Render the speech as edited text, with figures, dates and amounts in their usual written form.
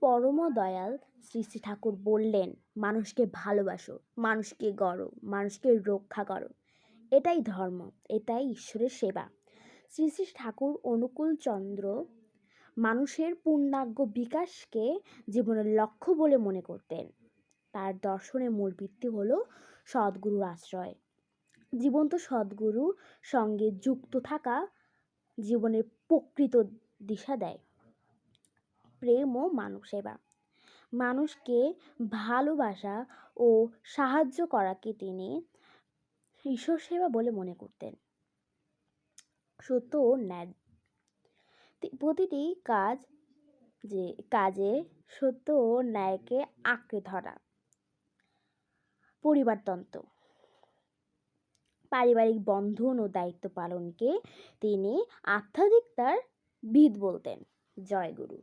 পরম দয়াল শ্রী শ্রী ঠাকুর বললেন, মানুষকে ভালোবাসো, মানুষকে গড়ো, মানুষকে রক্ষা করো। এটাই ধর্ম, এটাই ঈশ্বরের সেবা। শ্রী শ্রী ঠাকুর অনুকূল চন্দ্র মানুষের পূর্ণাঙ্গ বিকাশকে জীবনের লক্ষ্য বলে মনে করতেন। তার দর্শনের মূল ভিত্তি হলো সদ্গুরুর আশ্রয়। জীবন্ত সদ্গুরু সঙ্গে যুক্ত থাকা জীবনের প্রকৃত দিশা দেয়। প্রেম ও মানব সেবা। মানুষকে ভালোবাসা ও সাহায্য করাকে তিনি ঈশ্বর সেবা বলে মনে করতেন। সত্য ও ন্যায়। প্রতিটি কাজে সত্য ও ন্যায়কে আঁকড়ে ধরা। পরিবারতন্ত্র। পারিবারিক বন্ধন ও দায়িত্ব পালনকে তিনি আধ্যাত্মিকতার ভিত বলতেন। জয় গুরু।